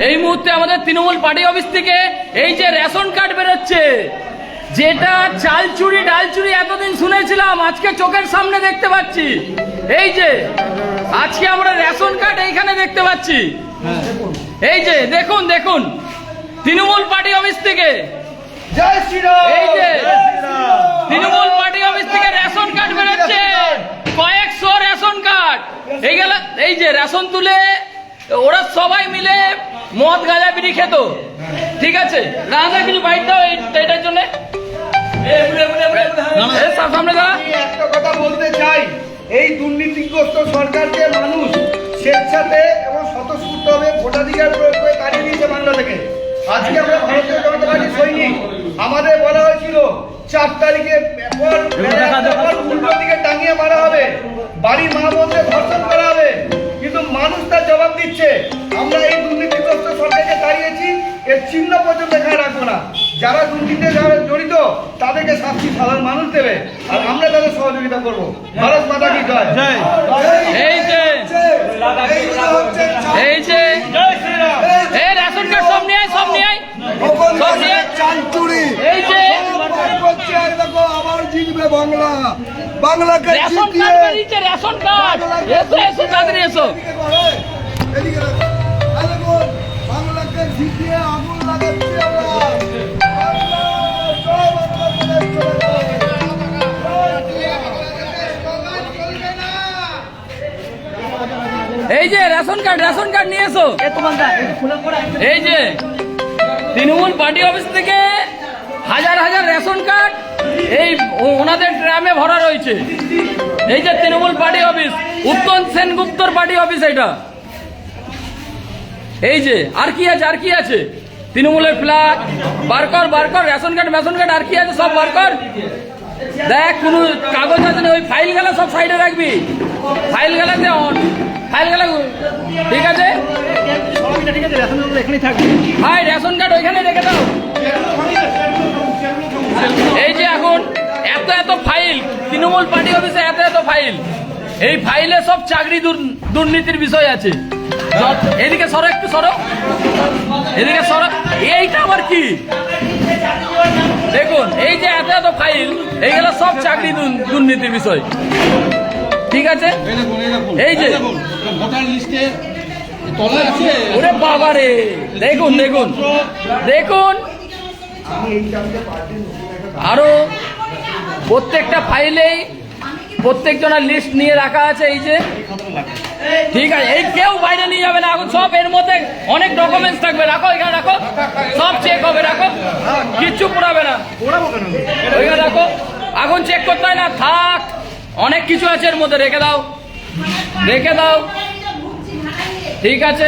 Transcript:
এই মুহূর্তে আমাদের তৃণমূল পার্টি অফিস থেকে এই যে রেশন কার্ড বেরোচ্ছে, যেটা চাল চুরি ডাল চুরি এতদিন শুনেছিলাম, আজকে চোখের সামনে দেখতে পাচ্ছি। এই যে আজকে আমরা রেশন কার্ড এইখানে দেখতে পাচ্ছি। এই যে দেখুন দেখুন, তৃণমূল পার্টি অফিস থেকে এই যে তৃণমূল পার্টি অফিস থেকে রেশন কার্ড বেরোচ্ছে, কয়েকশো রেশন কার্ড। এই যে রেশন তুলে ওরা সবাই মিলে মদ গাঁজা বিড়ি খেত, ঠিক আছে? রাজা কিছু বাইর দাও এটার জন্য। সামনে দাঁড়া, একটা কথা বলতে চাই, এই দুর্নীতিগ্রস্ত সরকারকে মানুষ স্বেচ্ছাতে এবং স্বতঃস্ফূর্তভাবে ভোটাধিকার প্রয়োগ করে তাড়িয়ে দিয়েছে বাংলা থেকে। আজকে আমরা ভারতীয় জনতা পার্টির সৈনিক, আমাদের বলা হয়েছিল 4 তারিখে উল্টো দিকে টাঙিয়ে মারা হবে, বাড়ির মা বোনদের ধর্ষণ করা হবে, কিন্তু মানুষ তার জবাব দিচ্ছে। আমরা এই দুর্নীতিগ্রস্ত সরকারকে তাড়িয়েছি, এর চিহ্ন পর্যন্ত এখানে রাখবো না। যারা দুর্নীতিতে জড়িত তাদেরকে শাস্তি সাধারণ মানুষ দেবে, আর আমরা তাদের সহযোগিতা করবো। ভারত মাতা কি জয়। এই যে এই যে এই রেশন কার্ড সব নিয়ে আয়, সব নিয়ে আয়, সব নিয়ে আয়। এই যে আবার জিতবে বাংলা, বাংলাকে রেশন কার্ড বেরিয়েছে, রেশন কার্ড। এসো এসো তাড়াতাড়ি এসো। বাংলাকে জিতিয়ে আগুন লাগাচ্ছি আমরা। এই যে রেশন কার্ড নিয়ে এসো। এই যে তৃণমূল পার্টি অফিস থেকে হাজার হাজার রেশন কার্ড এই ওনাদের ড্রামে ভরা রয়েছে। এই যে তৃণমূল পার্টি অফিস, উত্তম সেনগুপ্তর পার্টি অফিস এটা। এই যে আর কি আছে, আর কি আছে? তৃণমূলের ফ্ল্যাগ বার কর, রেশন কার্ড আর কি আছে সব বার কর। দেখ কোনো কাগজ আছে না, ওই ফাইল গেলা সব সাইডে রাখবি, ফাইল গেলাতে ঠিক আছে। ভাই রেশন কার্ড ওইখানে রেখে দাও। এই যে এখন এত ফাইল তৃণমূল পার্টি অফিসে, এত ফাইল, এই ফাইলে সব চাকরি দুর্নীতির বিষয় আছে। এদিকে সরো, একটু সরো, এদিকে সরো। এইটা আবার কি দেখুন, এই যে এত ফাইল, এইগুলো সব চাকরি দুর্নীতির বিষয়, ঠিক আছে? এই যে ওরে বাবা রে, দেখুন আরো প্রত্যেকটা ফাইলেই প্রত্যেকজনের লিস্ট নিয়ে রাখা আছে। এই যে ঠিক আছে, এই কেউ বাইরে নিয়ে যাবে না, এখন সব এর মধ্যে অনেক ডকুমেন্টস থাকবে। রাখো এখানে, রাখো, সব চেক হবে, রাখো, কিচ্ছু পুরাবে না, ওইখানে রাখো। আগুন চেক করতে হয় না, থাক, অনেক কিছু আছে এর মধ্যে, রেখে দাও, ঠিক আছে।